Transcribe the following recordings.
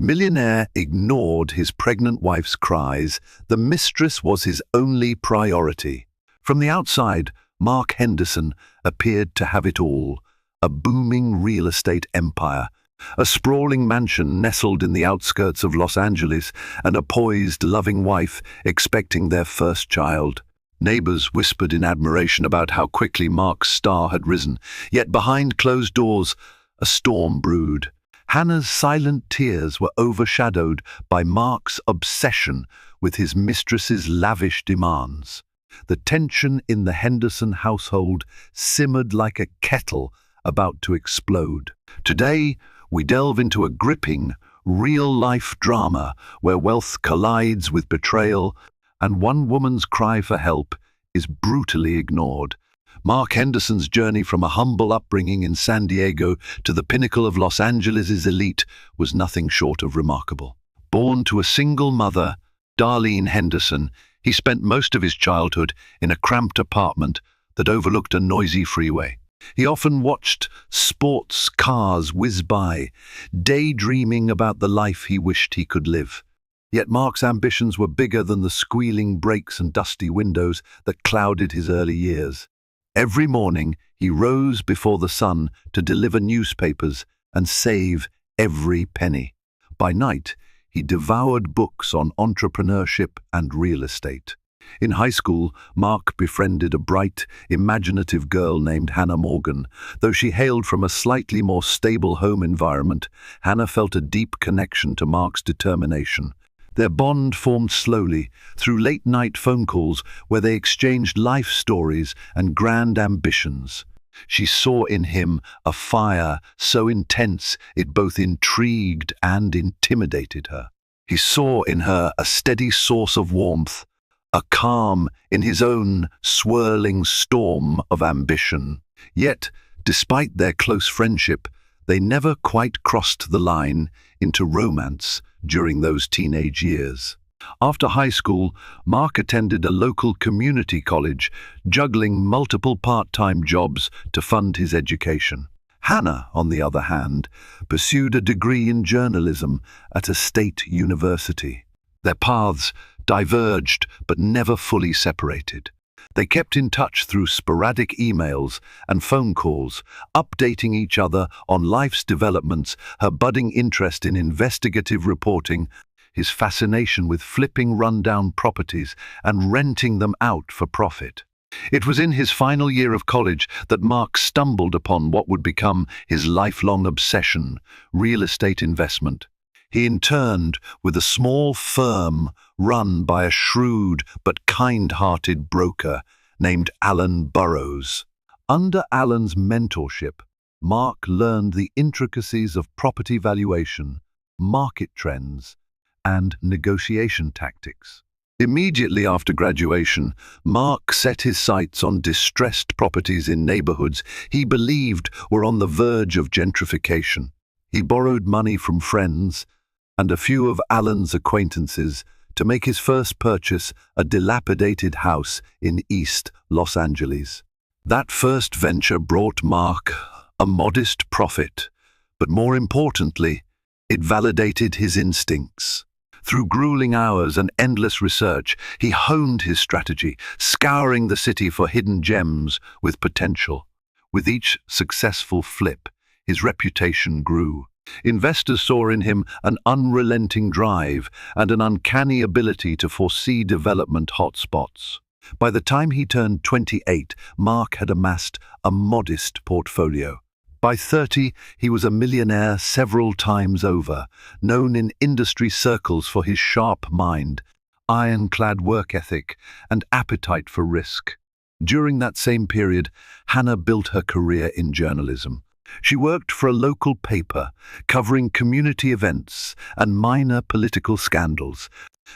Millionaire ignored his pregnant wife's cries. The mistress was his only priority. From the outside, Mark Henderson appeared to have it all: a booming real estate empire, a sprawling mansion nestled in the outskirts of Los Angeles, and a poised, loving wife expecting their first child. Neighbors whispered in admiration about how quickly Mark's star had risen, yet behind closed doors, a storm brewed. Hannah's silent tears were overshadowed by Mark's obsession with his mistress's lavish demands. The tension in the Henderson household simmered like a kettle about to explode. Today, we delve into a gripping, real-life drama where wealth collides with betrayal, and one woman's cry for help is brutally ignored. Mark Henderson's journey from a humble upbringing in San Diego to the pinnacle of Los Angeles' elite was nothing short of remarkable. Born to a single mother, Darlene Henderson, he spent most of his childhood in a cramped apartment that overlooked a noisy freeway. He often watched sports cars whiz by, daydreaming about the life he wished he could live. Yet Mark's ambitions were bigger than the squealing brakes and dusty windows that clouded his early years. Every morning, he rose before the sun to deliver newspapers and save every penny. By night, he devoured books on entrepreneurship and real estate. In high school, Mark befriended a bright, imaginative girl named Hannah Morgan. Though she hailed from a slightly more stable home environment, Hannah felt a deep connection to Mark's determination. Their bond formed slowly through late-night phone calls where they exchanged life stories and grand ambitions. She saw in him a fire so intense it both intrigued and intimidated her. He saw in her a steady source of warmth, a calm in his own swirling storm of ambition. Yet, despite their close friendship, they never quite crossed the line into romance during those teenage years. After high school, Mark attended a local community college, juggling multiple part-time jobs to fund his education. Hannah, on the other hand, pursued a degree in journalism at a state university. Their paths diverged but never fully separated. They kept in touch through sporadic emails and phone calls, updating each other on life's developments, her budding interest in investigative reporting, his fascination with flipping rundown properties and renting them out for profit. It was in his final year of college that Mark stumbled upon what would become his lifelong obsession: real estate investment. He interned with a small firm run by a shrewd but kind-hearted broker named Alan Burrows. Under Alan's mentorship, Mark learned the intricacies of property valuation, market trends, and negotiation tactics. Immediately after graduation, Mark set his sights on distressed properties in neighborhoods he believed were on the verge of gentrification. He borrowed money from friends and a few of Alan's acquaintances to make his first purchase, a dilapidated house in East Los Angeles. That first venture brought Mark a modest profit, but more importantly, it validated his instincts. Through grueling hours and endless research, he honed his strategy, scouring the city for hidden gems with potential. With each successful flip, his reputation grew. Investors saw in him an unrelenting drive and an uncanny ability to foresee development hotspots. By the time he turned 28, Mark had amassed a modest portfolio. By 30, he was a millionaire several times over, known in industry circles for his sharp mind, ironclad work ethic, and appetite for risk. During that same period, Hannah built her career in journalism. She worked for a local paper, covering community events and minor political scandals,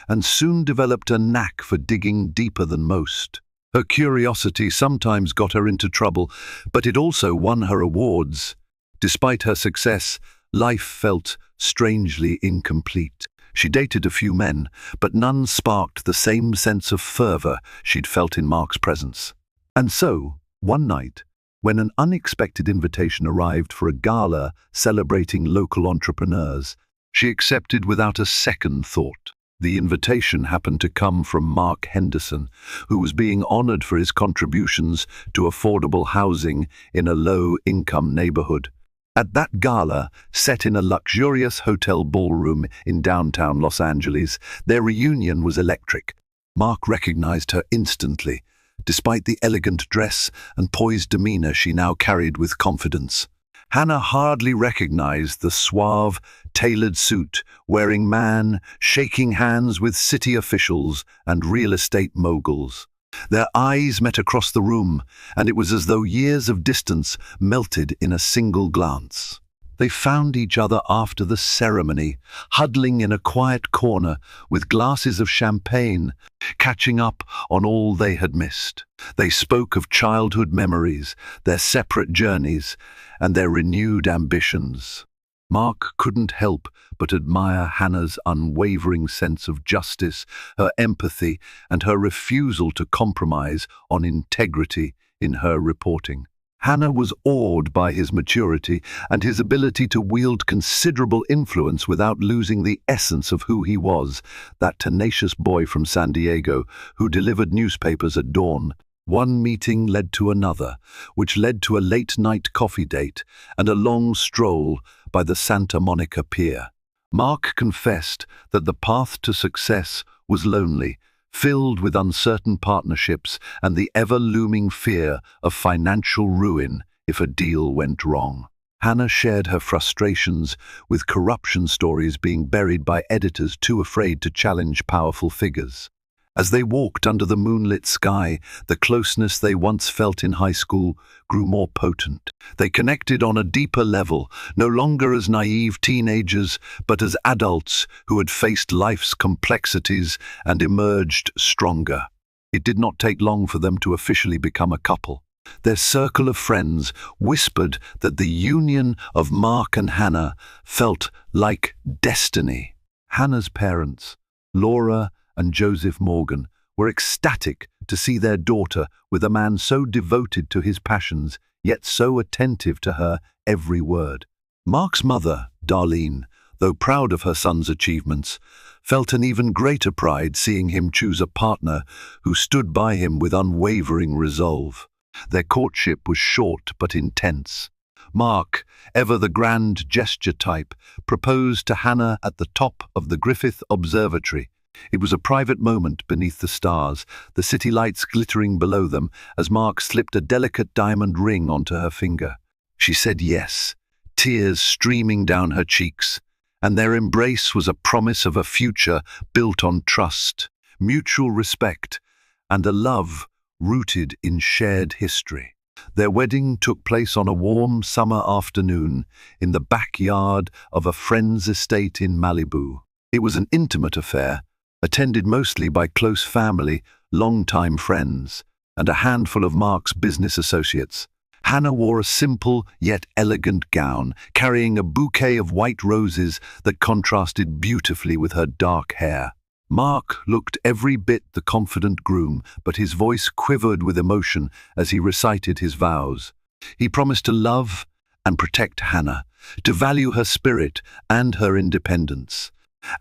and soon developed a knack for digging deeper than most. Her curiosity sometimes got her into trouble, but it also won her awards. Despite her success, life felt strangely incomplete. She dated a few men, but none sparked the same sense of fervor she'd felt in Mark's presence. And so, one night, when an unexpected invitation arrived for a gala celebrating local entrepreneurs, She accepted without a second thought. The invitation happened to come from Mark Henderson, who was being honored for his contributions to affordable housing in a low-income neighborhood. At that gala, set in a luxurious hotel ballroom in downtown Los Angeles, their reunion was electric. Mark recognized her instantly, despite the elegant dress and poised demeanor she now carried with confidence. Hannah hardly recognized the suave, tailored suit wearing man shaking hands with city officials and real estate moguls. Their eyes met across the room, and it was as though years of distance melted in a single glance. They found each other after the ceremony, huddling in a quiet corner with glasses of champagne, catching up on all they had missed. They spoke of childhood memories, their separate journeys, and their renewed ambitions. Mark couldn't help but admire Hannah's unwavering sense of justice, her empathy, and her refusal to compromise on integrity in her reporting. Hannah was awed by his maturity and his ability to wield considerable influence without losing the essence of who he was, that tenacious boy from San Diego who delivered newspapers at dawn. One meeting led to another, which led to a late-night coffee date and a long stroll by the Santa Monica Pier. Mark confessed that the path to success was lonely, filled with uncertain partnerships and the ever-looming fear of financial ruin if a deal went wrong. Hannah shared her frustrations with corruption stories being buried by editors too afraid to challenge powerful figures. As they walked under the moonlit sky, the closeness they once felt in high school grew more potent. They connected on a deeper level, no longer as naive teenagers, but as adults who had faced life's complexities and emerged stronger. It did not take long for them to officially become a couple. Their circle of friends whispered that the union of Mark and Hannah felt like destiny. Hannah's parents, Laura and Joseph Morgan, were ecstatic to see their daughter with a man so devoted to his passions, yet so attentive to her every word. Mark's mother, Darlene, though proud of her son's achievements, felt an even greater pride seeing him choose a partner who stood by him with unwavering resolve. Their courtship was short but intense. Mark, ever the grand gesture type, proposed to Hannah at the top of the Griffith Observatory. It was a private moment beneath the stars, the city lights glittering below them as Mark slipped a delicate diamond ring onto her finger. She said yes, tears streaming down her cheeks, and their embrace was a promise of a future built on trust, mutual respect, and a love rooted in shared history. Their wedding took place on a warm summer afternoon in the backyard of a friend's estate in Malibu. It was an intimate affair, attended mostly by close family, longtime friends, and a handful of Mark's business associates. Hannah wore a simple yet elegant gown, carrying a bouquet of white roses that contrasted beautifully with her dark hair. Mark looked every bit the confident groom, but his voice quivered with emotion as he recited his vows. He promised to love and protect Hannah, to value her spirit and her independence,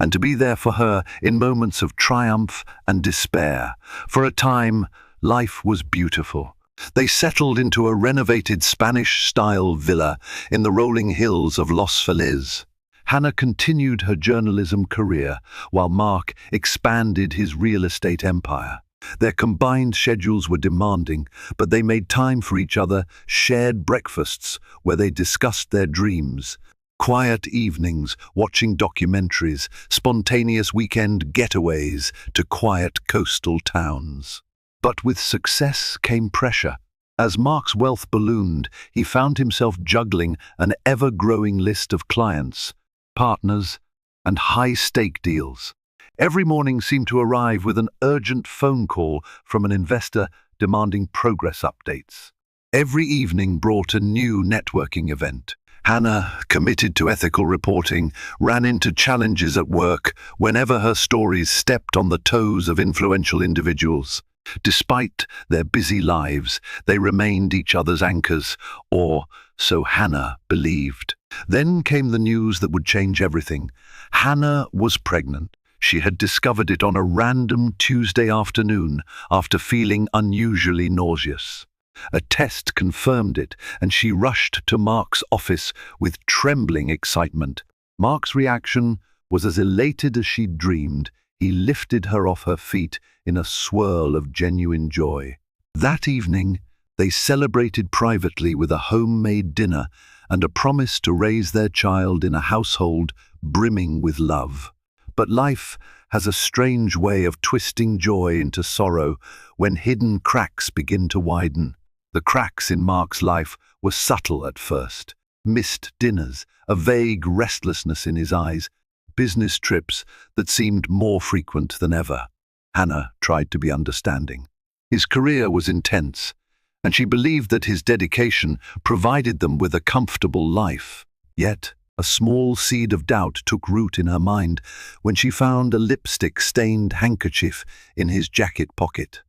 and to be there for her in moments of triumph and despair. For a time, life was beautiful. They settled into a renovated Spanish-style villa in the rolling hills of Los Feliz. Hannah continued her journalism career, while Mark expanded his real estate empire. Their combined schedules were demanding, but they made time for each other, shared breakfasts where they discussed their dreams, quiet evenings watching documentaries, spontaneous weekend getaways to quiet coastal towns. But with success came pressure. As Mark's wealth ballooned, he found himself juggling an ever-growing list of clients, partners, and high-stake deals. Every morning seemed to arrive with an urgent phone call from an investor demanding progress updates. Every evening brought a new networking event. Hannah, committed to ethical reporting, ran into challenges at work whenever her stories stepped on the toes of influential individuals. Despite their busy lives, they remained each other's anchors, or so Hannah believed. Then came the news that would change everything. Hannah was pregnant. She had discovered it on a random Tuesday afternoon after feeling unusually nauseous. A test confirmed it, and she rushed to Mark's office with trembling excitement. Mark's reaction was as elated as she'd dreamed. He lifted her off her feet in a swirl of genuine joy. That evening, they celebrated privately with a homemade dinner and a promise to raise their child in a household brimming with love. But life has a strange way of twisting joy into sorrow when hidden cracks begin to widen. The cracks in Mark's life were subtle at first. Missed dinners, a vague restlessness in his eyes, business trips that seemed more frequent than ever. Hannah tried to be understanding. His career was intense, and she believed that his dedication provided them with a comfortable life. Yet, a small seed of doubt took root in her mind when she found a lipstick-stained handkerchief in his jacket pocket.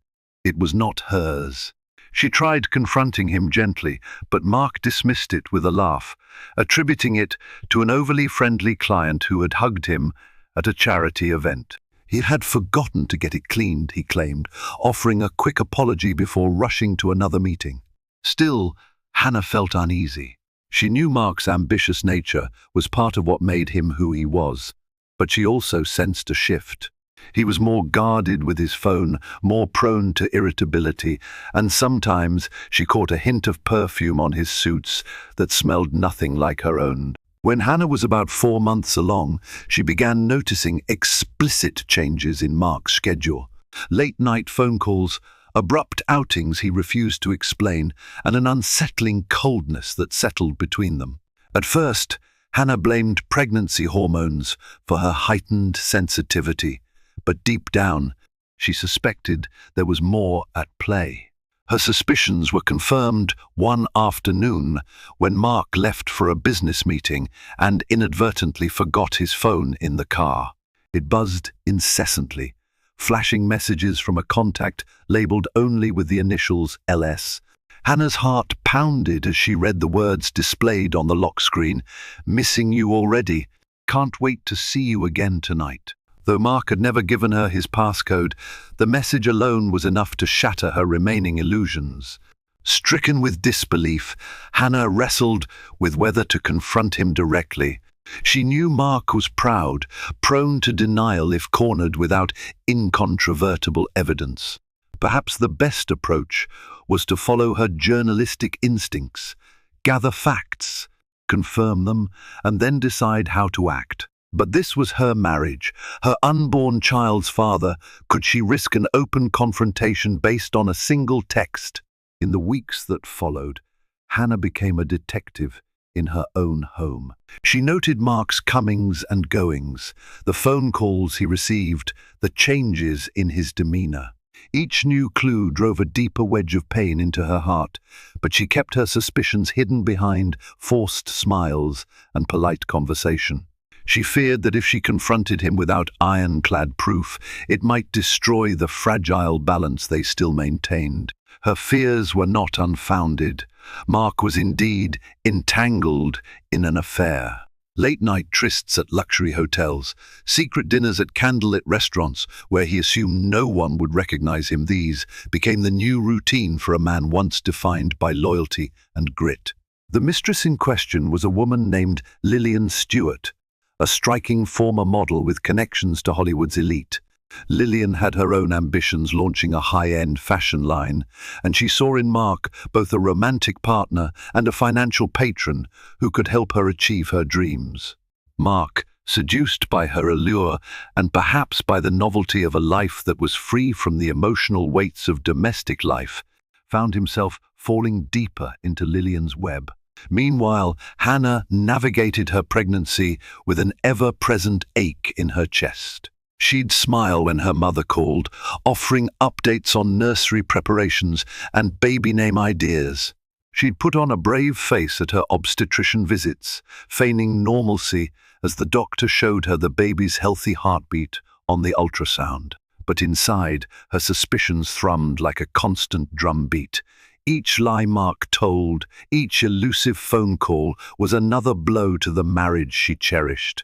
It was not hers. She tried confronting him gently, but Mark dismissed it with a laugh, attributing it to an overly friendly client who had hugged him at a charity event. He had forgotten to get it cleaned, he claimed, offering a quick apology before rushing to another meeting. Still, Hannah felt uneasy. She knew Mark's ambitious nature was part of what made him who he was, but she also sensed a shift. He was more guarded with his phone, more prone to irritability, and sometimes she caught a hint of perfume on his suits that smelled nothing like her own. When Hannah was about 4 months along, she began noticing explicit changes in Mark's schedule. Late-night phone calls, abrupt outings he refused to explain, and an unsettling coldness that settled between them. At first, Hannah blamed pregnancy hormones for her heightened sensitivity, but deep down, she suspected there was more at play. Her suspicions were confirmed one afternoon when Mark left for a business meeting and inadvertently forgot his phone in the car. It buzzed incessantly, flashing messages from a contact labeled only with the initials LS. Hannah's heart pounded as she read the words displayed on the lock screen. "Missing you already. Can't wait to see you again tonight." Though Mark had never given her his passcode, the message alone was enough to shatter her remaining illusions. Stricken with disbelief, Hannah wrestled with whether to confront him directly. She knew Mark was proud, prone to denial if cornered without incontrovertible evidence. Perhaps the best approach was to follow her journalistic instincts, gather facts, confirm them, and then decide how to act. But this was her marriage, her unborn child's father. Could she risk an open confrontation based on a single text? In the weeks that followed, Hannah became a detective in her own home. She noted Mark's comings and goings, the phone calls he received, the changes in his demeanor. Each new clue drove a deeper wedge of pain into her heart, but she kept her suspicions hidden behind forced smiles and polite conversation. She feared that if she confronted him without ironclad proof, it might destroy the fragile balance they still maintained. Her fears were not unfounded. Mark was indeed entangled in an affair. Late-night trysts at luxury hotels, secret dinners at candlelit restaurants where he assumed no one would recognize him, these became the new routine for a man once defined by loyalty and grit. The mistress in question was a woman named Lillian Stewart, a striking former model with connections to Hollywood's elite. Lillian had her own ambitions, launching a high-end fashion line, and she saw in Mark both a romantic partner and a financial patron who could help her achieve her dreams. Mark, seduced by her allure and perhaps by the novelty of a life that was free from the emotional weights of domestic life, found himself falling deeper into Lillian's web. Meanwhile, Hannah navigated her pregnancy with an ever-present ache in her chest. She'd smile when her mother called, offering updates on nursery preparations and baby name ideas. She'd put on a brave face at her obstetrician visits, feigning normalcy as the doctor showed her the baby's healthy heartbeat on the ultrasound. But inside, her suspicions thrummed like a constant drumbeat. Each lie Mark told, each elusive phone call was another blow to the marriage she cherished.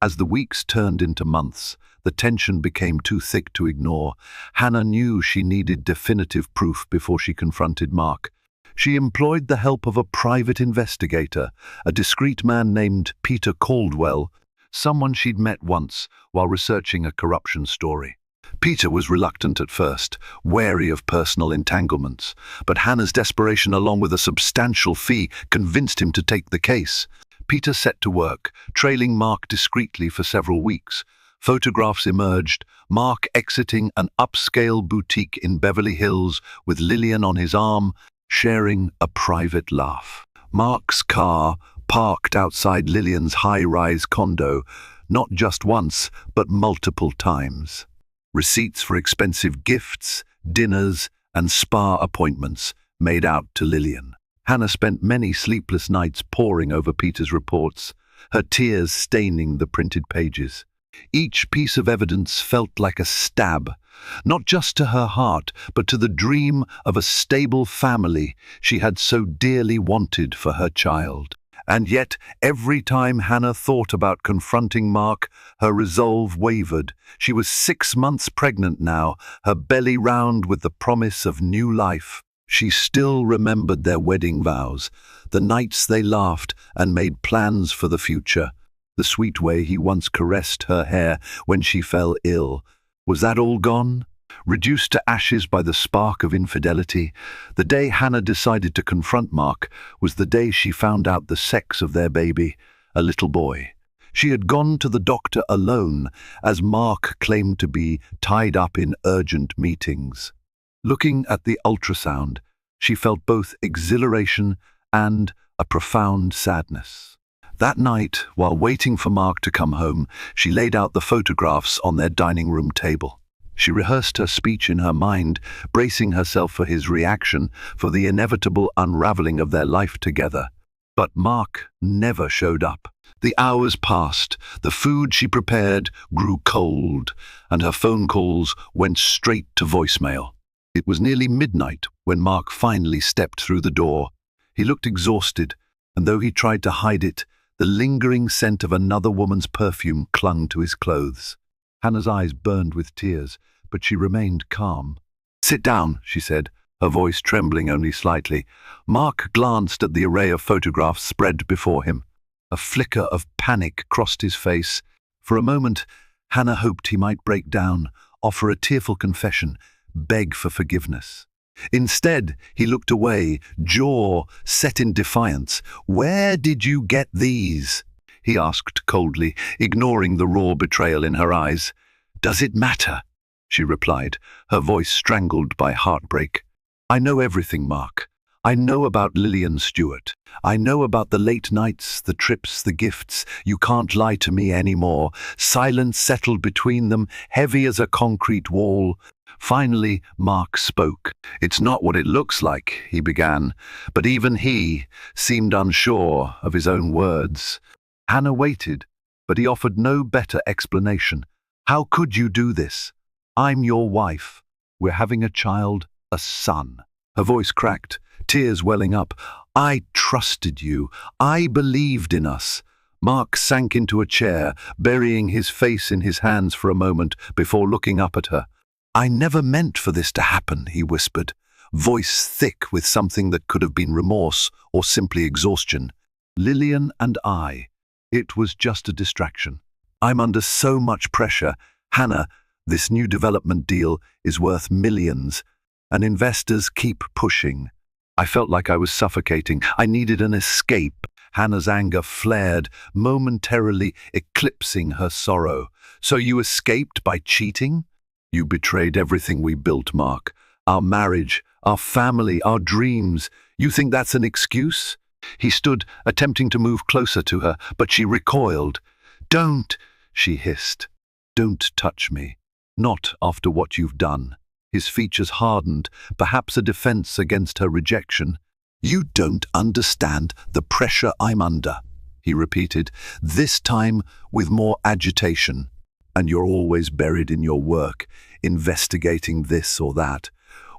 As the weeks turned into months, the tension became too thick to ignore. Hannah knew she needed definitive proof before she confronted Mark. She employed the help of a private investigator, a discreet man named Peter Caldwell, someone she'd met once while researching a corruption story. Peter was reluctant at first, wary of personal entanglements, but Hannah's desperation along with a substantial fee convinced him to take the case. Peter set to work, trailing Mark discreetly for several weeks. Photographs emerged, Mark exiting an upscale boutique in Beverly Hills with Lillian on his arm, sharing a private laugh. Mark's car parked outside Lillian's high-rise condo, not just once, but multiple times. Receipts for expensive gifts, dinners, and spa appointments made out to Lillian. Hannah spent many sleepless nights poring over Peter's reports, her tears staining the printed pages. Each piece of evidence felt like a stab, not just to her heart, but to the dream of a stable family she had so dearly wanted for her child. And yet, every time Hannah thought about confronting Mark, her resolve wavered. She was 6 months pregnant now, her belly round with the promise of new life. She still remembered their wedding vows, the nights they laughed and made plans for the future, the sweet way he once caressed her hair when she fell ill. Was that all gone? Reduced to ashes by the spark of infidelity? The day Hannah decided to confront Mark was the day she found out the sex of their baby, a little boy. She had gone to the doctor alone, as Mark claimed to be tied up in urgent meetings. Looking at the ultrasound, she felt both exhilaration and a profound sadness. That night, while waiting for Mark to come home, she laid out the photographs on their dining room table. She rehearsed her speech in her mind, bracing herself for his reaction, for the inevitable unraveling of their life together. But Mark never showed up. The hours passed, the food she prepared grew cold, and her phone calls went straight to voicemail. It was nearly midnight when Mark finally stepped through the door. He looked exhausted, and though he tried to hide it, the lingering scent of another woman's perfume clung to his clothes. Hannah's eyes burned with tears, but she remained calm. "Sit down," she said, her voice trembling only slightly. Mark glanced at the array of photographs spread before him. A flicker of panic crossed his face. For a moment, Hannah hoped he might break down, offer a tearful confession, beg for forgiveness. Instead, he looked away, jaw set in defiance. "Where did you get these?" he asked coldly, ignoring the raw betrayal in her eyes. "Does it matter?" she replied, her voice strangled by heartbreak. "I know everything, Mark. I know about Lillian Stewart. I know about the late nights, the trips, the gifts. You can't lie to me anymore." Silence settled between them, heavy as a concrete wall. Finally, Mark spoke. "It's not what it looks like," he began, but even he seemed unsure of his own words. Hannah waited, but he offered no better explanation. "How could you do this? I'm your wife. We're having a child, a son." Her voice cracked, tears welling up. "I trusted you. I believed in us." Mark sank into a chair, burying his face in his hands for a moment before looking up at her. "I never meant for this to happen," he whispered, voice thick with something that could have been remorse or simply exhaustion. "Lillian and I. It was just a distraction. I'm under so much pressure. Hannah, this new development deal is worth millions, and investors keep pushing." I felt like I was suffocating. I needed an escape. Hannah's anger flared, momentarily eclipsing her sorrow. "So you escaped by cheating? You betrayed everything we built, Mark. Our marriage, our family, our dreams. You think that's an excuse?" He stood, attempting to move closer to her, but she recoiled. "Don't," she hissed. "Don't touch me. Not after what you've done." His features hardened, perhaps a defense against her rejection. "You don't understand the pressure I'm under," he repeated, this time with more agitation. "And you're always buried in your work, investigating this or that.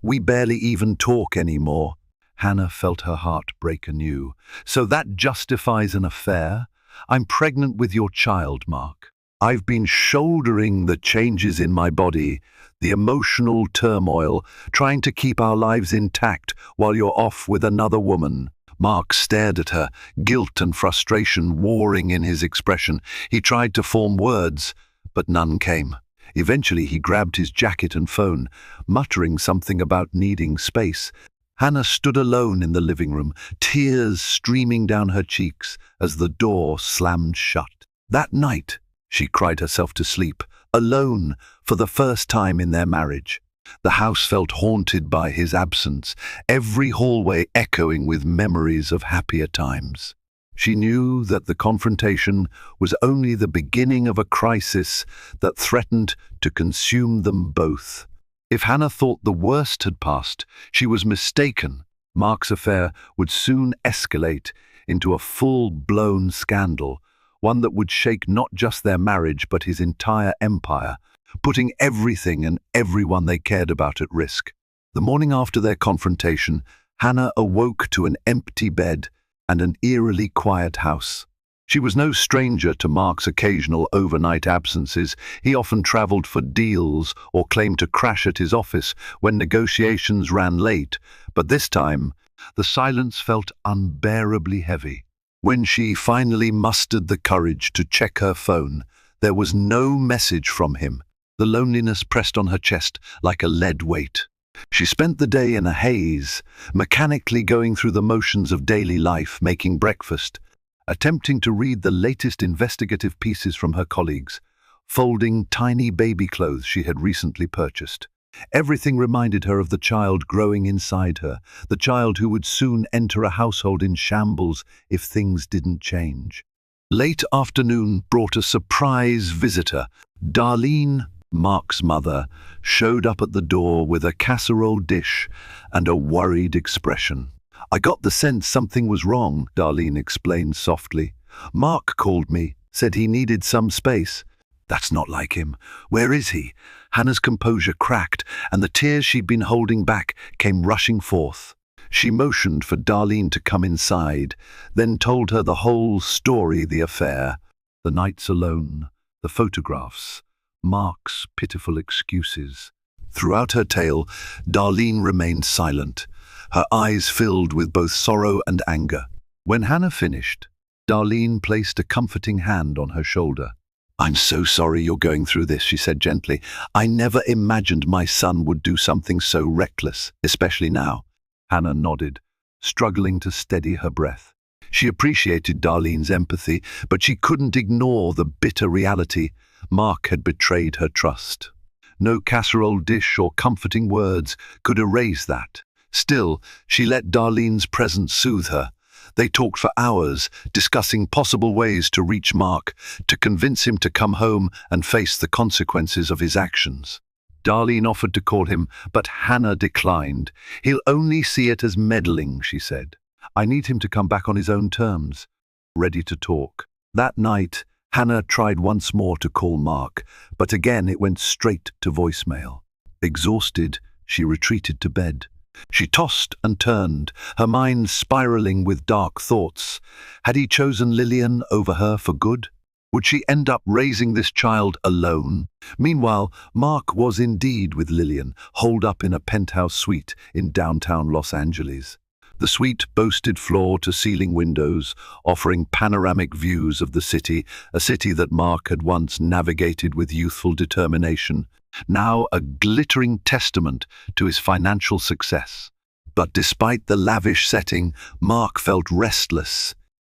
We barely even talk anymore." Hannah felt her heart break anew. So that justifies an affair? I'm pregnant with your child, Mark. I've been shouldering the changes in my body, the emotional turmoil, trying to keep our lives intact while you're off with another woman. Mark stared at her, guilt and frustration warring in his expression. He tried to form words, but none came. Eventually he grabbed his jacket and phone, muttering something about needing space. Hannah stood alone in the living room, tears streaming down her cheeks as the door slammed shut. That night, she cried herself to sleep, alone for the first time in their marriage. The house felt haunted by his absence, every hallway echoing with memories of happier times. She knew that the confrontation was only the beginning of a crisis that threatened to consume them both. If Hannah thought the worst had passed, she was mistaken. Mark's affair would soon escalate into a full-blown scandal, one that would shake not just their marriage but his entire empire, putting everything and everyone they cared about at risk. The morning after their confrontation, Hannah awoke to an empty bed and an eerily quiet house. She was no stranger to Mark's occasional overnight absences. He often traveled for deals or claimed to crash at his office when negotiations ran late, but this time, the silence felt unbearably heavy. When she finally mustered the courage to check her phone, there was no message from him. The loneliness pressed on her chest like a lead weight. She spent the day in a haze, mechanically going through the motions of daily life, making breakfast, attempting to read the latest investigative pieces from her colleagues, folding tiny baby clothes she had recently purchased. Everything reminded her of the child growing inside her, the child who would soon enter a household in shambles if things didn't change. Late afternoon brought a surprise visitor. Darlene, Mark's mother, showed up at the door with a casserole dish and a worried expression. I got the sense something was wrong, Darlene explained softly. Mark called me, said he needed some space. That's not like him. Where is he? Hannah's composure cracked, and the tears she'd been holding back came rushing forth. She motioned for Darlene to come inside, then told her the whole story, the affair, the nights alone, the photographs, Mark's pitiful excuses. Throughout her tale, Darlene remained silent, her eyes filled with both sorrow and anger. When Hannah finished, Darlene placed a comforting hand on her shoulder. I'm so sorry you're going through this, she said gently. I never imagined my son would do something so reckless, especially now. Hannah nodded, struggling to steady her breath. She appreciated Darlene's empathy, but she couldn't ignore the bitter reality. Mark had betrayed her trust. No casserole dish or comforting words could erase that. Still, she let Darlene's presence soothe her. They talked for hours, discussing possible ways to reach Mark, to convince him to come home and face the consequences of his actions. Darlene offered to call him, but Hannah declined. He'll only see it as meddling, she said. I need him to come back on his own terms. Ready to talk. That night, Hannah tried once more to call Mark, but again it went straight to voicemail. Exhausted, she retreated to bed. She tossed and turned, her mind spiraling with dark thoughts. Had he chosen Lillian over her for good? Would she end up raising this child alone? Meanwhile, Mark was indeed with Lillian, holed up in a penthouse suite in downtown Los Angeles. The suite boasted floor-to-ceiling windows, offering panoramic views of the city, a city that Mark had once navigated with youthful determination, now a glittering testament to his financial success. But despite the lavish setting, Mark felt restless,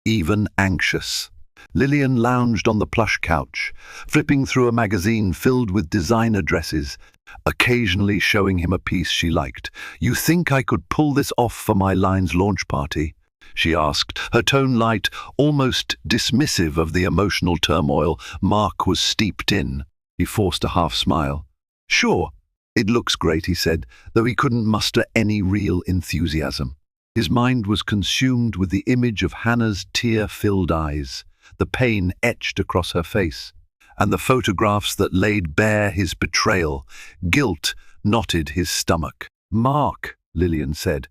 even anxious. Lillian lounged on the plush couch, flipping through a magazine filled with designer dresses, occasionally showing him a piece she liked. You think I could pull this off for my line's launch party? She asked, her tone light, almost dismissive of the emotional turmoil Mark was steeped in. He forced a half smile. Sure, it looks great, he said, though he couldn't muster any real enthusiasm. His mind was consumed with the image of Hannah's tear-filled eyes, the pain etched across her face, and the photographs that laid bare his betrayal. Guilt knotted his stomach. Mark, Lillian said,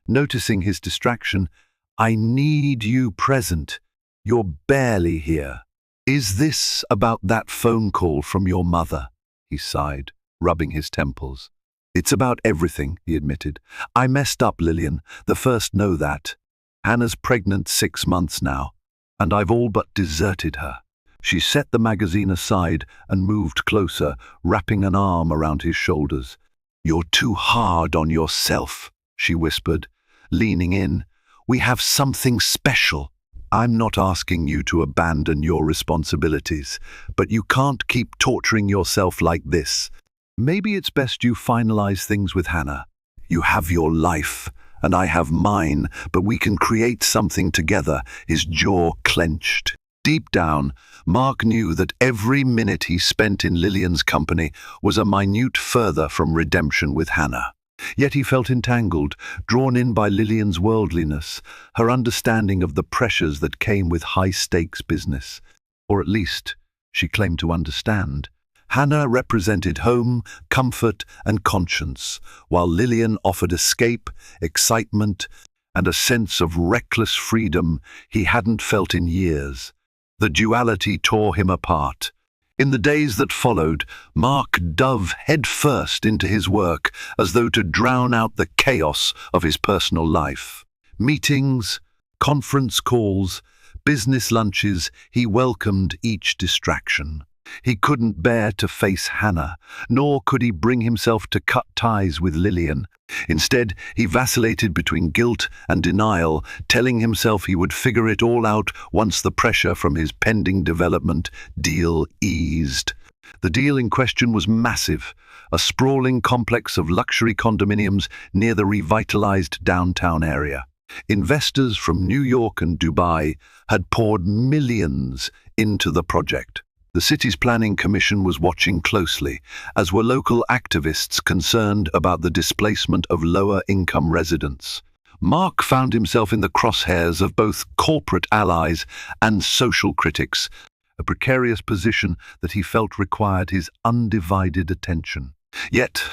Noticing his distraction, "I need you present. You're barely here." "Is this about that phone call from your mother?" he sighed, rubbing his temples. "It's about everything," he admitted. "I messed up, Lillian. The first know that. Hannah's pregnant 6 months now, and I've all but deserted her." She set the magazine aside and moved closer, wrapping an arm around his shoulders. "You're too hard on yourself," she whispered, leaning in. "We have something special. I'm not asking you to abandon your responsibilities, but you can't keep torturing yourself like this. Maybe it's best you finalize things with Hannah. You have your life, and I have mine, but we can create something together." His jaw clenched. Deep down, Mark knew that every minute he spent in Lillian's company was a minute further from redemption with Hannah. Yet he felt entangled, drawn in by Lillian's worldliness, her understanding of the pressures that came with high-stakes business. Or at least, she claimed to understand. Hannah represented home, comfort, and conscience, while Lillian offered escape, excitement, and a sense of reckless freedom he hadn't felt in years. The duality tore him apart. In the days that followed, Mark dove headfirst into his work as though to drown out the chaos of his personal life. Meetings, conference calls, business lunches, he welcomed each distraction. He couldn't bear to face Hannah, nor could he bring himself to cut ties with Lillian. Instead, he vacillated between guilt and denial, telling himself he would figure it all out once the pressure from his pending development deal eased. The deal in question was massive, a sprawling complex of luxury condominiums near the revitalized downtown area. Investors from New York and Dubai had poured millions into the project. The city's planning commission was watching closely, as were local activists concerned about the displacement of lower-income residents. Mark found himself in the crosshairs of both corporate allies and social critics, a precarious position that he felt required his undivided attention. Yet,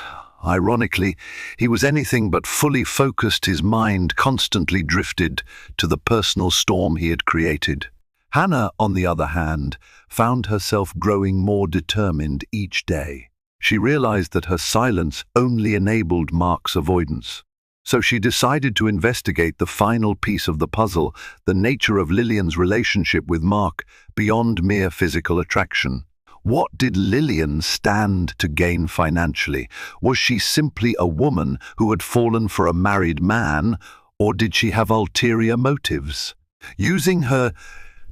ironically, he was anything but fully focused. His mind constantly drifted to the personal storm he had created. Hannah, on the other hand, found herself growing more determined each day. She realized that her silence only enabled Mark's avoidance. So she decided to investigate the final piece of the puzzle, the nature of Lillian's relationship with Mark beyond mere physical attraction. What did Lillian stand to gain financially? Was she simply a woman who had fallen for a married man, or did she have ulterior motives? Using her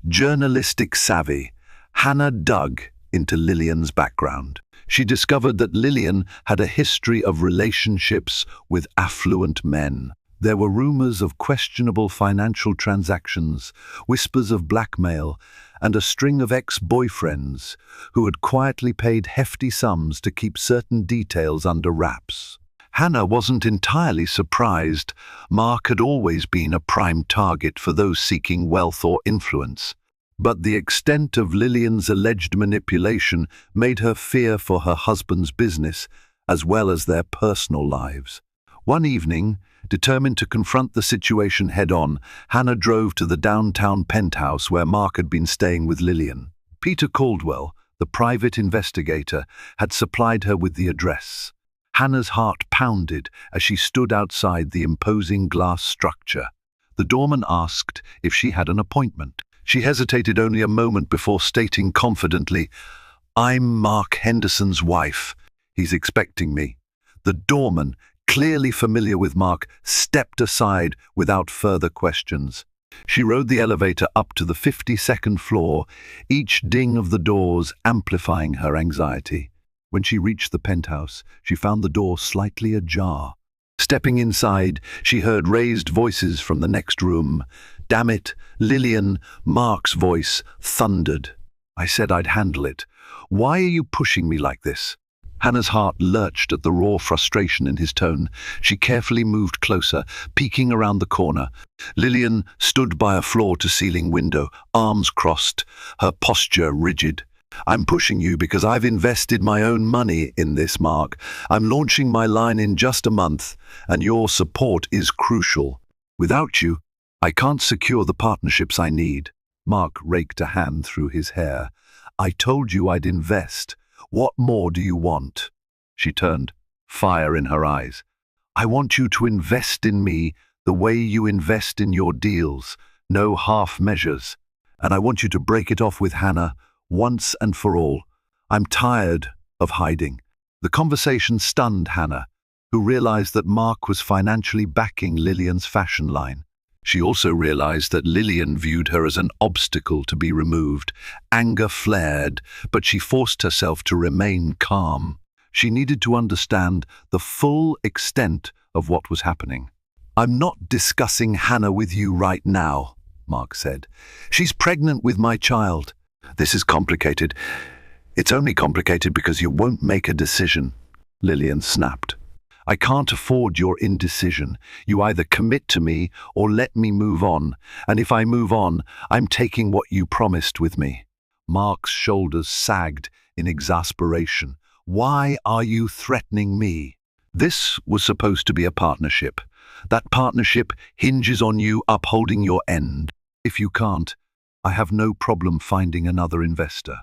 journalistic savvy, Hannah dug into Lillian's background. She discovered that Lillian had a history of relationships with affluent men. There were rumors of questionable financial transactions, whispers of blackmail, and a string of ex-boyfriends who had quietly paid hefty sums to keep certain details under wraps. Hannah wasn't entirely surprised. Mark had always been a prime target for those seeking wealth or influence. But the extent of Lillian's alleged manipulation made her fear for her husband's business as well as their personal lives. One evening, determined to confront the situation head-on, Hannah drove to the downtown penthouse where Mark had been staying with Lillian. Peter Caldwell, the private investigator, had supplied her with the address. Hannah's heart pounded as she stood outside the imposing glass structure. The doorman asked if she had an appointment. She hesitated only a moment before stating confidently, "I'm Mark Henderson's wife. He's expecting me." The doorman, clearly familiar with Mark, stepped aside without further questions. She rode the elevator up to the 52nd floor, each ding of the doors amplifying her anxiety. When she reached the penthouse, she found the door slightly ajar. Stepping inside, she heard raised voices from the next room. "Damn it, Lillian," Mark's voice thundered. "I said I'd handle it. Why are you pushing me like this?" Hannah's heart lurched at the raw frustration in his tone. She carefully moved closer, peeking around the corner. Lillian stood by a floor-to-ceiling window, arms crossed, her posture rigid. I'm pushing you because I've invested my own money in this, Mark. I'm launching my line in just a month, and your support is crucial. Without you, I can't secure the partnerships I need. Mark raked a hand through his hair. I told you I'd invest. What more do you want? She turned, fire in her eyes. I want you to invest in me the way you invest in your deals. No half measures. And I want you to break it off with Hannah once and for all. I'm tired of hiding. The conversation stunned Hannah, who realized that Mark was financially backing Lillian's fashion line. She also realized that Lillian viewed her as an obstacle to be removed. Anger flared, but she forced herself to remain calm. She needed to understand the full extent of what was happening. I'm not discussing Hannah with you right now, Mark said. She's pregnant with my child. This is complicated. It's only complicated because you won't make a decision, Lillian snapped. I can't afford your indecision. You either commit to me or let me move on. And if I move on, I'm taking what you promised with me. Mark's shoulders sagged in exasperation. Why are you threatening me? This was supposed to be a partnership. That partnership hinges on you upholding your end. If you can't, I have no problem finding another investor.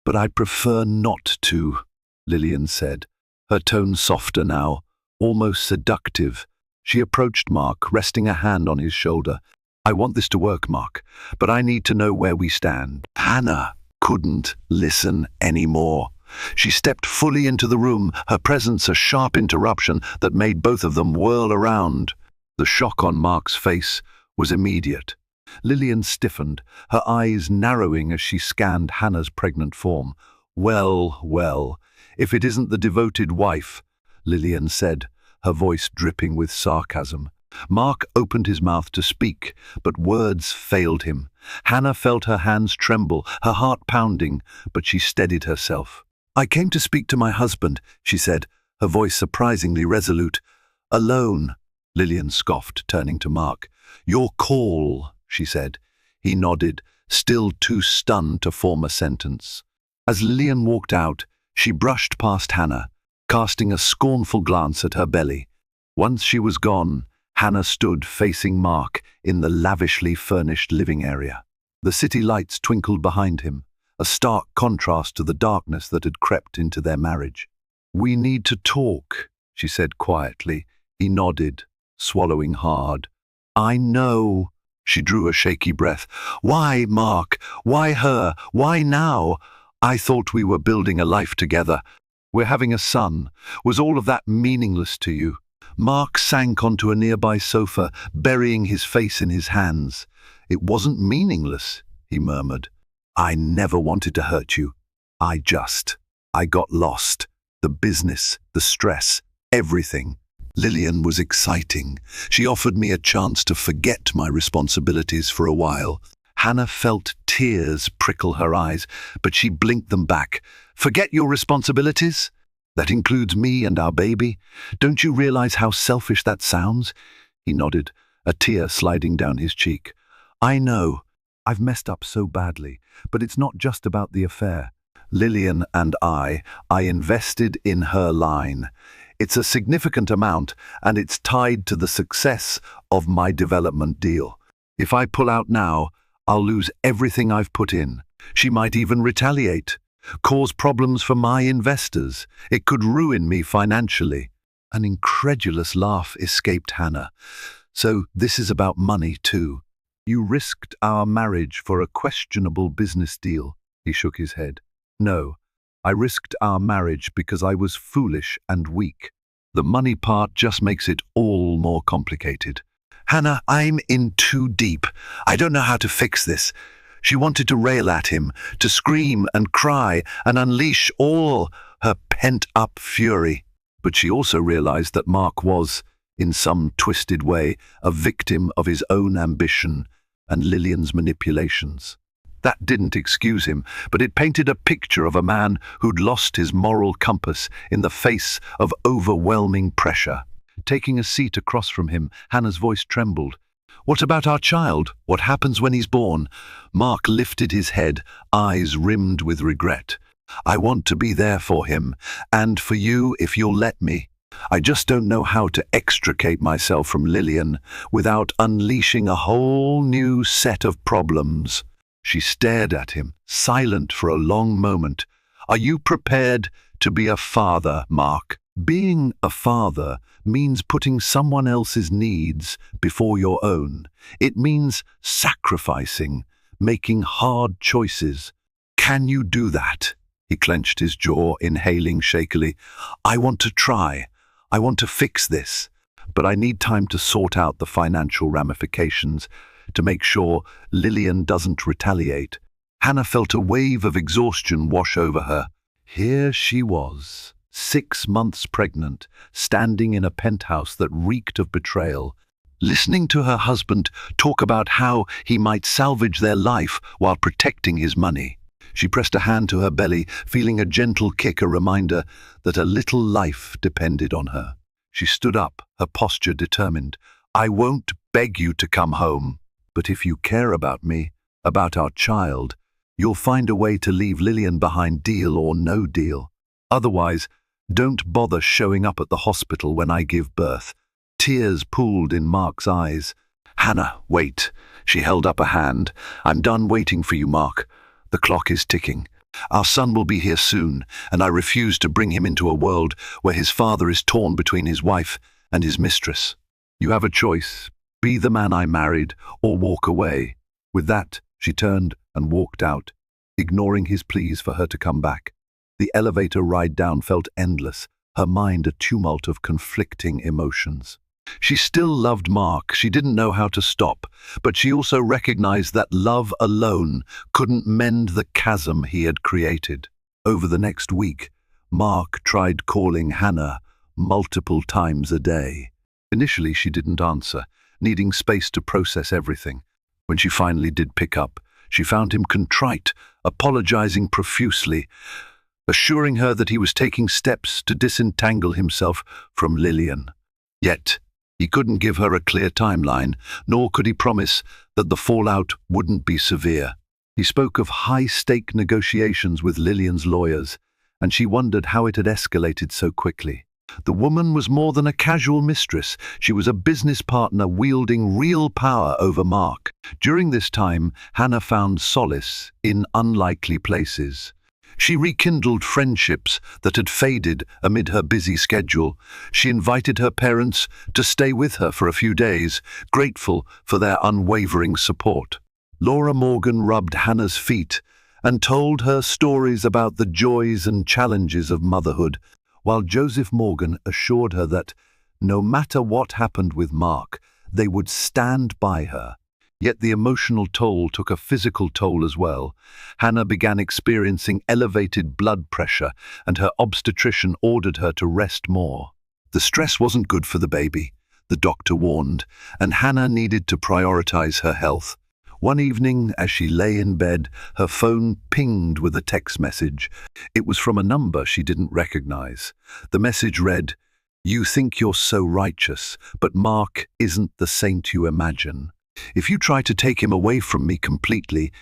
But I prefer not to, Lillian said, her tone softer now, almost seductive. She approached Mark, resting a hand on his shoulder. I want this to work, Mark, but I need to know where we stand. Hannah couldn't listen anymore. She stepped fully into the room, her presence a sharp interruption that made both of them whirl around. The shock on Mark's face was immediate. Lillian stiffened, her eyes narrowing as she scanned Hannah's pregnant form. Well, if it isn't the devoted wife, Lillian said, her voice dripping with sarcasm. Mark opened his mouth to speak, but words failed him. Hannah felt her hands tremble, her heart pounding, but she steadied herself. I came to speak to my husband, she said, her voice surprisingly resolute. Alone, Lillian scoffed, turning to Mark. Your call, she said. He nodded, still too stunned to form a sentence. As Lillian walked out, she brushed past Hannah, casting a scornful glance at her belly. Once she was gone, Hannah stood facing Mark in the lavishly furnished living area. The city lights twinkled behind him, a stark contrast to the darkness that had crept into their marriage. We need to talk, she said quietly. He nodded, swallowing hard. I know. She drew a shaky breath. Why, Mark? Why her? Why now? I thought we were building a life together. We're having a son. Was all of that meaningless to you? Mark sank onto a nearby sofa, burying his face in his hands. It wasn't meaningless, he murmured. I never wanted to hurt you. I got lost. The business, the stress, everything. Lillian was exciting. She offered me a chance to forget my responsibilities for a while. Hannah felt tears prickle her eyes, but she blinked them back. Forget your responsibilities? That includes me and our baby? Don't you realize how selfish that sounds? He nodded, a tear sliding down his cheek. I know. I've messed up so badly, but it's not just about the affair. Lillian and I invested in her line. It's a significant amount, and it's tied to the success of my development deal. If I pull out now, I'll lose everything I've put in. She might even retaliate, cause problems for my investors. It could ruin me financially. An incredulous laugh escaped Hannah. So this is about money too. You risked our marriage for a questionable business deal. He shook his head. No, I risked our marriage because I was foolish and weak. The money part just makes it all more complicated. Hannah, I'm in too deep. I don't know how to fix this. She wanted to rail at him, to scream and cry and unleash all her pent-up fury. But she also realized that Mark was, in some twisted way, a victim of his own ambition and Lillian's manipulations. That didn't excuse him, but it painted a picture of a man who'd lost his moral compass in the face of overwhelming pressure. Taking a seat across from him, Hannah's voice trembled. What about our child? What happens when he's born? Mark lifted his head, eyes rimmed with regret. I want to be there for him, and for you if you'll let me. I just don't know how to extricate myself from Lillian without unleashing a whole new set of problems. She stared at him, silent for a long moment. Are you prepared to be a father, Mark? Being a father means putting someone else's needs before your own. It means sacrificing, making hard choices. Can you do that? He clenched his jaw, inhaling shakily. I want to try. I want to fix this. But I need time to sort out the financial ramifications, to make sure Lillian doesn't retaliate. Hannah felt a wave of exhaustion wash over her. Here she was, 6 months pregnant, standing in a penthouse that reeked of betrayal, listening to her husband talk about how he might salvage their life while protecting his money. She pressed a hand to her belly, feeling a gentle kick, a reminder that a little life depended on her. She stood up, her posture determined. I won't beg you to come home, but if you care about me, about our child, you'll find a way to leave Lillian behind, deal or no deal. Otherwise, don't bother showing up at the hospital when I give birth. Tears pooled in Mark's eyes. Hannah, wait. She held up a hand. I'm done waiting for you, Mark. The clock is ticking. Our son will be here soon, and I refuse to bring him into a world where his father is torn between his wife and his mistress. You have a choice. Be the man I married, or walk away. With that, she turned and walked out, ignoring his pleas for her to come back. The elevator ride down felt endless, her mind a tumult of conflicting emotions. She still loved Mark. She didn't know how to stop, but she also recognized that love alone couldn't mend the chasm he had created. Over the next week, Mark tried calling Hannah multiple times a day. Initially, she didn't answer, needing space to process everything. When she finally did pick up, she found him contrite, apologizing profusely, assuring her that he was taking steps to disentangle himself from Lillian. Yet, he couldn't give her a clear timeline, nor could he promise that the fallout wouldn't be severe. He spoke of high-stake negotiations with Lillian's lawyers, and she wondered how it had escalated so quickly. The woman was more than a casual mistress. She was a business partner wielding real power over Mark. During this time, Hannah found solace in unlikely places. She rekindled friendships that had faded amid her busy schedule. She invited her parents to stay with her for a few days, grateful for their unwavering support. Laura Morgan rubbed Hannah's feet and told her stories about the joys and challenges of motherhood, while Joseph Morgan assured her that, no matter what happened with Mark, they would stand by her. Yet the emotional toll took a physical toll as well. Hannah began experiencing elevated blood pressure, and her obstetrician ordered her to rest more. The stress wasn't good for the baby, the doctor warned, and Hannah needed to prioritize her health. One evening, as she lay in bed, her phone pinged with a text message. It was from a number she didn't recognize. The message read, "You think you're so righteous, but Mark isn't the saint you imagine. If you try to take him away from me completely,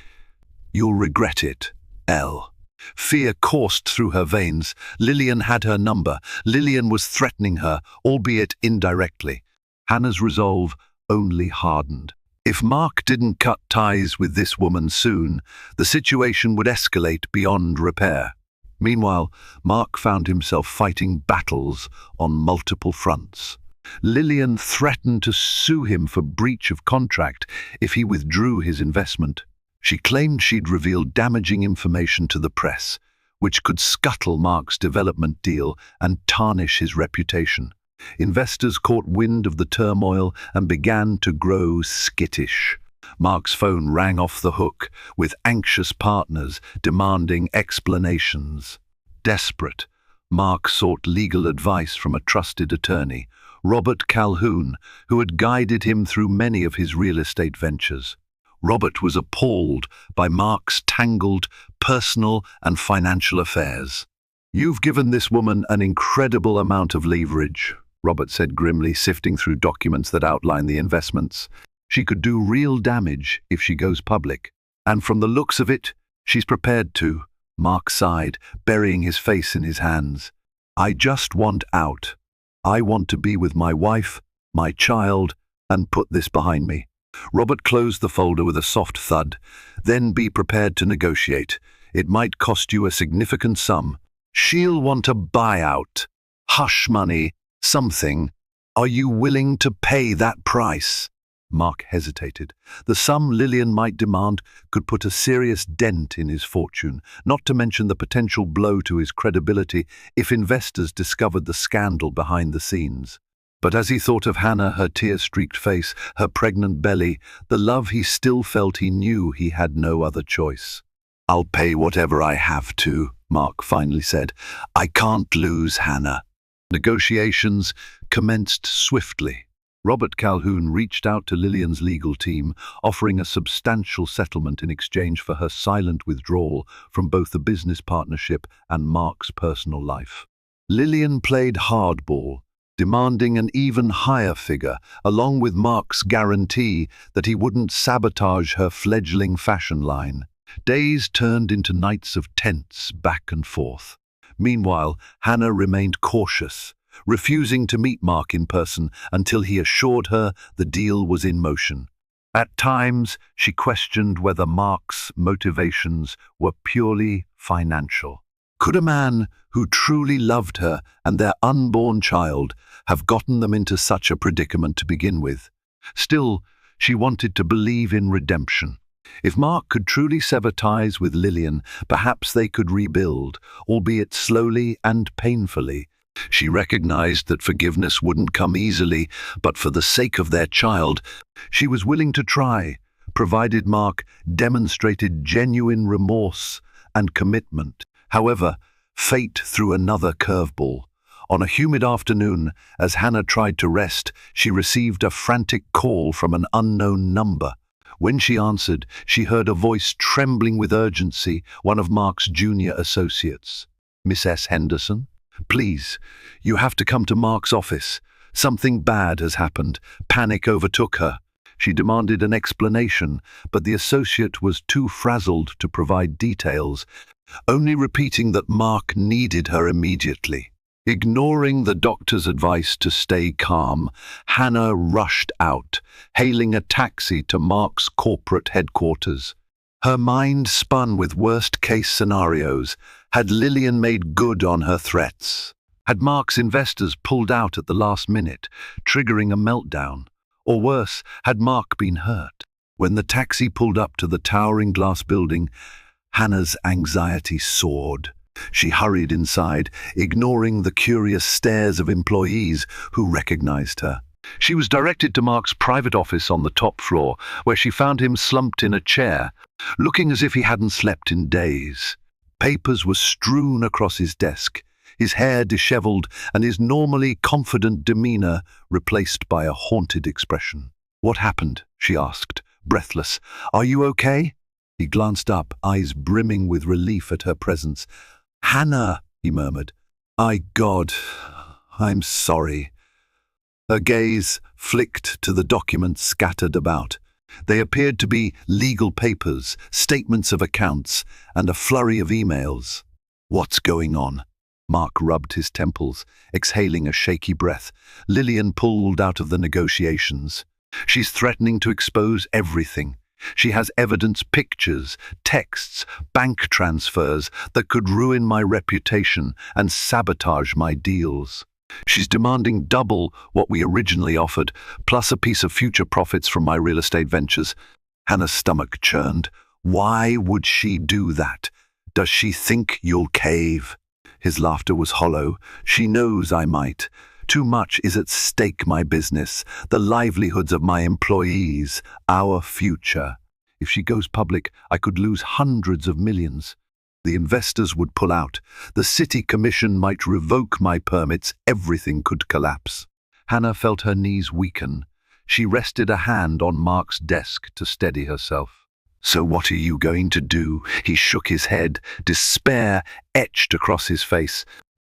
you'll regret it. L." Fear coursed through her veins. Lillian had her number. Lillian was threatening her, albeit indirectly. Hannah's resolve only hardened. If Mark didn't cut ties with this woman soon, the situation would escalate beyond repair. Meanwhile, Mark found himself fighting battles on multiple fronts. Lillian threatened to sue him for breach of contract if he withdrew his investment. She claimed she'd revealed damaging information to the press, which could scuttle Mark's development deal and tarnish his reputation. Investors caught wind of the turmoil and began to grow skittish. Mark's phone rang off the hook, with anxious partners demanding explanations. Desperate, Mark sought legal advice from a trusted attorney, Robert Calhoun, who had guided him through many of his real estate ventures. Robert was appalled by Mark's tangled personal and financial affairs. "You've given this woman an incredible amount of leverage," Robert said grimly, sifting through documents that outlined the investments. She could do real damage if she goes public. And from the looks of it, she's prepared to. Mark sighed, burying his face in his hands. I just want out. I want to be with my wife, my child, and put this behind me. Robert closed the folder with a soft thud. Then be prepared to negotiate. It might cost you a significant sum. She'll want a buyout. Hush money. Something. Are you willing to pay that price? Mark hesitated. The sum Lillian might demand could put a serious dent in his fortune, not to mention the potential blow to his credibility if investors discovered the scandal behind the scenes. But as he thought of Hannah, her tear-streaked face, her pregnant belly, the love he still felt, he knew he had no other choice. I'll pay whatever I have to, Mark finally said. I can't lose Hannah. Negotiations commenced swiftly. Robert Calhoun reached out to Lillian's legal team, offering a substantial settlement in exchange for her silent withdrawal from both the business partnership and Mark's personal life. Lillian played hardball, demanding an even higher figure, along with Mark's guarantee that he wouldn't sabotage her fledgling fashion line. Days turned into nights of tense back and forth. Meanwhile, Hannah remained cautious, refusing to meet Mark in person until he assured her the deal was in motion. At times, she questioned whether Mark's motivations were purely financial. Could a man who truly loved her and their unborn child have gotten them into such a predicament to begin with? Still, she wanted to believe in redemption. If Mark could truly sever ties with Lillian, perhaps they could rebuild, albeit slowly and painfully. She recognized that forgiveness wouldn't come easily, but for the sake of their child, she was willing to try, provided Mark demonstrated genuine remorse and commitment. However, fate threw another curveball. On a humid afternoon, as Hannah tried to rest, she received a frantic call from an unknown number. When she answered, she heard a voice trembling with urgency, one of Mark's junior associates. Miss S. Henderson? Please, you have to come to Mark's office. Something bad has happened. Panic overtook her. She demanded an explanation, but the associate was too frazzled to provide details, only repeating that Mark needed her immediately. Ignoring the doctor's advice to stay calm, Hannah rushed out, hailing a taxi to Mark's corporate headquarters. Her mind spun with worst-case scenarios. Had Lillian made good on her threats? Had Mark's investors pulled out at the last minute, triggering a meltdown? Or worse, had Mark been hurt? When the taxi pulled up to the towering glass building, Hannah's anxiety soared. She hurried inside, ignoring the curious stares of employees who recognized her. She was directed to Mark's private office on the top floor, where she found him slumped in a chair, looking as if he hadn't slept in days. Papers were strewn across his desk, his hair disheveled and his normally confident demeanor replaced by a haunted expression. "What happened?" she asked, breathless. "Are you okay?" He glanced up, eyes brimming with relief at her presence. "Hannah," he murmured. God, I'm sorry." Her gaze flicked to the documents scattered about. They appeared to be legal papers, statements of accounts, and a flurry of emails. "What's going on?" Mark rubbed his temples, exhaling a shaky breath. Lillian pulled out of the negotiations. "She's threatening to expose everything. She has evidence, pictures, texts, bank transfers that could ruin my reputation and sabotage my deals. She's demanding double what we originally offered, plus a piece of future profits from my real estate ventures." Hannah's stomach churned. "Why would she do that? Does she think you'll cave?" His laughter was hollow. "She knows I might. Too much is at stake, my business, the livelihoods of my employees, our future. If she goes public, I could lose hundreds of millions. The investors would pull out. The city commission might revoke my permits. Everything could collapse." Hannah felt her knees weaken. She rested a hand on Mark's desk to steady herself. "So what are you going to do?" He shook his head, despair etched across his face.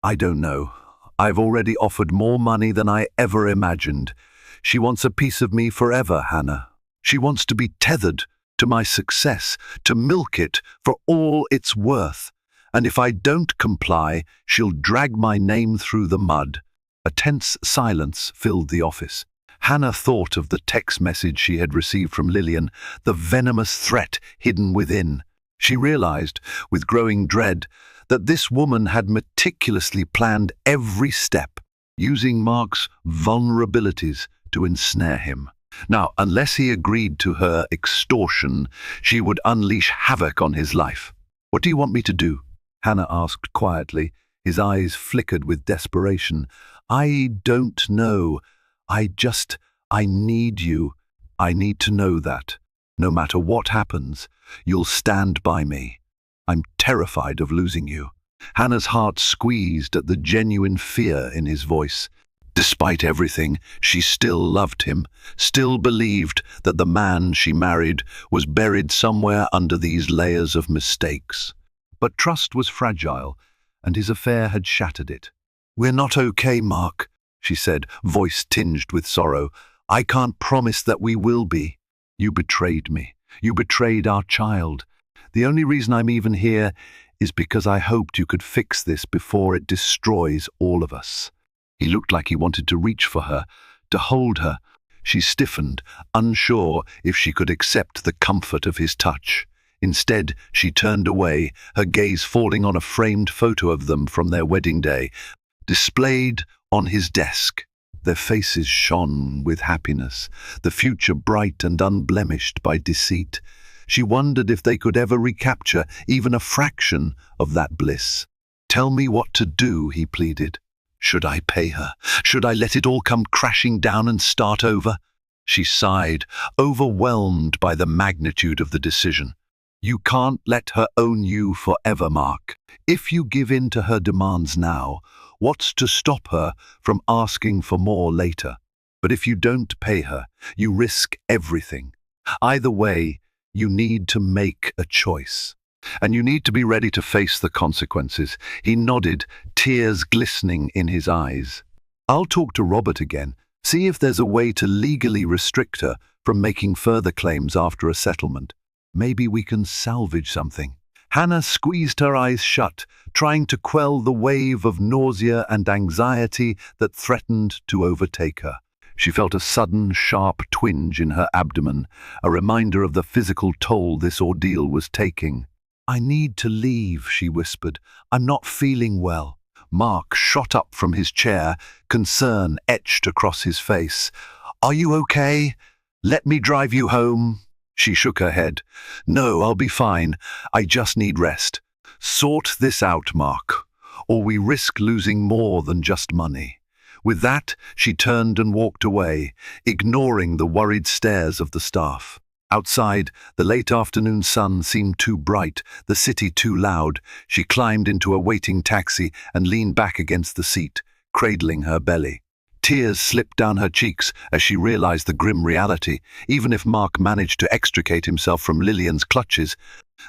"I don't know. I've already offered more money than I ever imagined. She wants a piece of me forever, Hannah." She wants to be tethered to my success, to milk it for all it's worth. And if I don't comply, she'll drag my name through the mud. A tense silence filled the office. Hannah thought of the text message she had received from Lillian, the venomous threat hidden within. She realized, with growing dread, that this woman had meticulously planned every step, using Mark's vulnerabilities to ensnare him. Now, unless he agreed to her extortion, she would unleash havoc on his life. "What do you want me to do?" Hannah asked quietly. His eyes flickered with desperation. "I don't know. I need you. I need to know that, no matter what happens, you'll stand by me. I'm terrified of losing you." Hannah's heart squeezed at the genuine fear in his voice. Despite everything, she still loved him, still believed that the man she married was buried somewhere under these layers of mistakes. But trust was fragile, and his affair had shattered it. "We're not okay, Mark," she said, voice tinged with sorrow. "I can't promise that we will be. You betrayed me. You betrayed our child. The only reason I'm even here is because I hoped you could fix this before it destroys all of us." He looked like he wanted to reach for her, to hold her. She stiffened, unsure if she could accept the comfort of his touch. Instead, she turned away, her gaze falling on a framed photo of them from their wedding day, displayed on his desk. Their faces shone with happiness, the future bright and unblemished by deceit. She wondered if they could ever recapture even a fraction of that bliss. "Tell me what to do," he pleaded. "Should I pay her? Should I let it all come crashing down and start over?" She sighed, overwhelmed by the magnitude of the decision. "You can't let her own you forever, Mark. If you give in to her demands now, what's to stop her from asking for more later? But if you don't pay her, you risk everything. Either way, you need to make a choice. And you need to be ready to face the consequences." He nodded, tears glistening in his eyes. "I'll talk to Robert again, see if there's a way to legally restrict her from making further claims after a settlement. Maybe we can salvage something." Hannah squeezed her eyes shut, trying to quell the wave of nausea and anxiety that threatened to overtake her. She felt a sudden, sharp twinge in her abdomen, a reminder of the physical toll this ordeal was taking. "I need to leave," she whispered. "I'm not feeling well." Mark shot up from his chair, concern etched across his face. "Are you okay? Let me drive you home." She shook her head. "No, I'll be fine. I just need rest. Sort this out, Mark, or we risk losing more than just money." With that, she turned and walked away, ignoring the worried stares of the staff. Outside, the late afternoon sun seemed too bright, the city too loud. She climbed into a waiting taxi and leaned back against the seat, cradling her belly. Tears slipped down her cheeks as she realized the grim reality. Even if Mark managed to extricate himself from Lillian's clutches,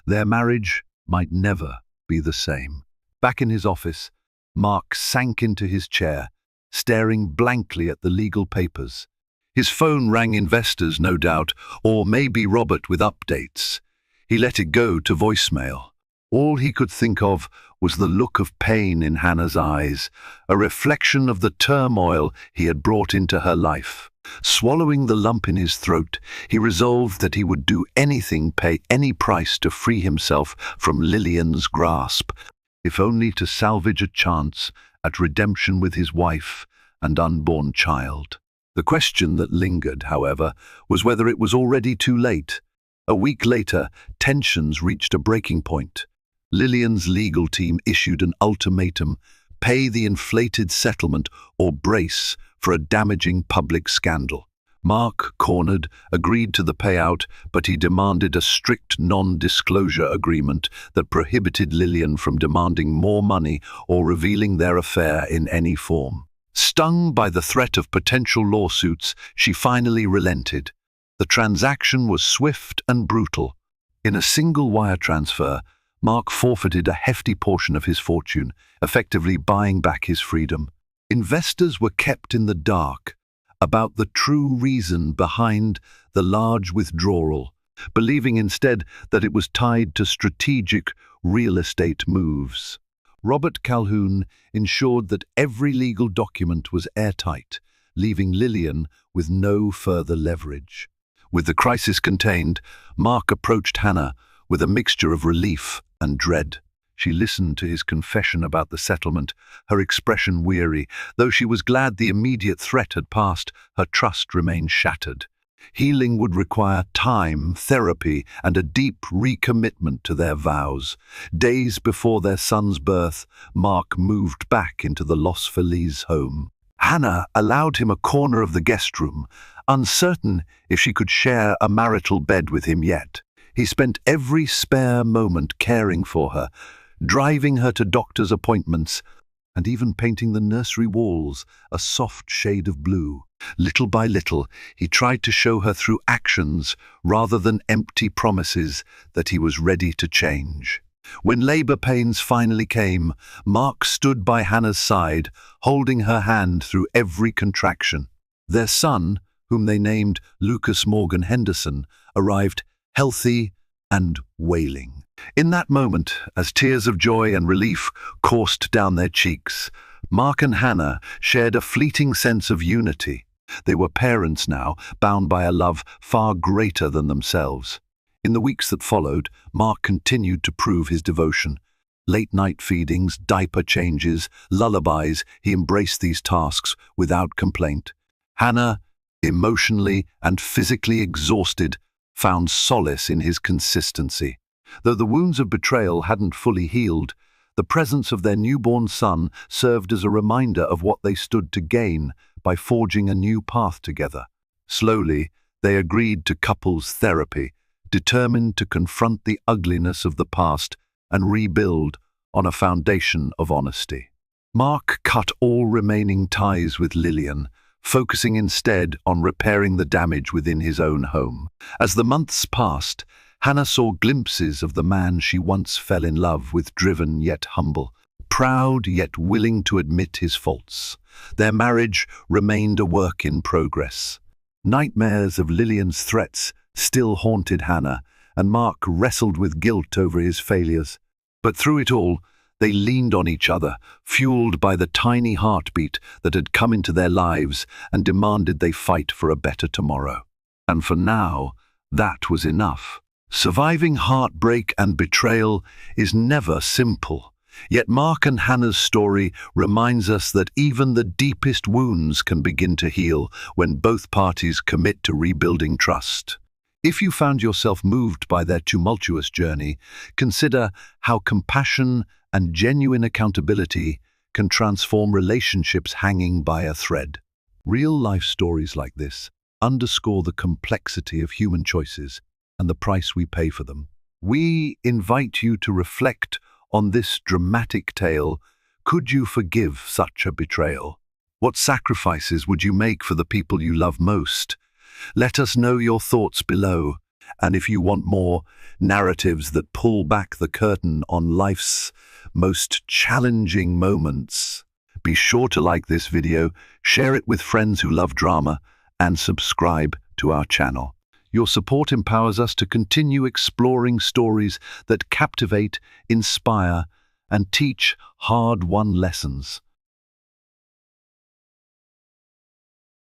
their marriage might never be the same. Back in his office, Mark sank into his chair, staring blankly at the legal papers. His phone rang investors, no doubt, or maybe Robert with updates. He let it go to voicemail. All he could think of was the look of pain in Hannah's eyes, a reflection of the turmoil he had brought into her life. Swallowing the lump in his throat, he resolved that he would do anything, pay any price to free himself from Lillian's grasp, if only to salvage a chance at redemption with his wife and unborn child. The question that lingered, however, was whether it was already too late. A week later, tensions reached a breaking point. Lillian's legal team issued an ultimatum: pay the inflated settlement or brace for a damaging public scandal. Mark, cornered, agreed to the payout, but he demanded a strict non-disclosure agreement that prohibited Lillian from demanding more money or revealing their affair in any form. Stung by the threat of potential lawsuits, she finally relented. The transaction was swift and brutal. In a single wire transfer, Mark forfeited a hefty portion of his fortune, effectively buying back his freedom. Investors were kept in the dark, about the true reason behind the large withdrawal, believing instead that it was tied to strategic real estate moves. Robert Calhoun ensured that every legal document was airtight, leaving Lillian with no further leverage. With the crisis contained, Mark approached Hannah with a mixture of relief and dread. She listened to his confession about the settlement, her expression weary. Though she was glad the immediate threat had passed, her trust remained shattered. Healing would require time, therapy, and a deep recommitment to their vows. Days before their son's birth, Mark moved back into the Los Feliz home. Hannah allowed him a corner of the guest room, uncertain if she could share a marital bed with him yet. He spent every spare moment caring for her, driving her to doctor's appointments, and even painting the nursery walls a soft shade of blue. Little by little, he tried to show her through actions rather than empty promises that he was ready to change. When labor pains finally came, Mark stood by Hannah's side, holding her hand through every contraction. Their son, whom they named Lucas Morgan Henderson, arrived healthy and wailing. In that moment, as tears of joy and relief coursed down their cheeks, Mark and Hannah shared a fleeting sense of unity. They were parents now, bound by a love far greater than themselves. In the weeks that followed, Mark continued to prove his devotion. Late-night feedings, diaper changes, lullabies, he embraced these tasks without complaint. Hannah, emotionally and physically exhausted, found solace in his consistency. Though the wounds of betrayal hadn't fully healed, the presence of their newborn son served as a reminder of what they stood to gain by forging a new path together. Slowly, they agreed to couples therapy, determined to confront the ugliness of the past and rebuild on a foundation of honesty. Mark cut all remaining ties with Lillian, focusing instead on repairing the damage within his own home. As the months passed, Hannah saw glimpses of the man she once fell in love with, driven yet humble, proud yet willing to admit his faults. Their marriage remained a work in progress. Nightmares of Lillian's threats still haunted Hannah, and Mark wrestled with guilt over his failures. But through it all, they leaned on each other, fueled by the tiny heartbeat that had come into their lives and demanded they fight for a better tomorrow. And for now, that was enough. Surviving heartbreak and betrayal is never simple. Yet Mark and Hannah's story reminds us that even the deepest wounds can begin to heal when both parties commit to rebuilding trust. If you found yourself moved by their tumultuous journey, consider how compassion and genuine accountability can transform relationships hanging by a thread. Real-life stories like this underscore the complexity of human choices and the price we pay for them. We invite you to reflect on this dramatic tale. Could you forgive such a betrayal? What sacrifices would you make for the people you love most? Let us know your thoughts below. And if you want more narratives that pull back the curtain on life's most challenging moments, be sure to like this video, share it with friends who love drama, and subscribe to our channel. Your support empowers us to continue exploring stories that captivate, inspire, and teach hard-won lessons.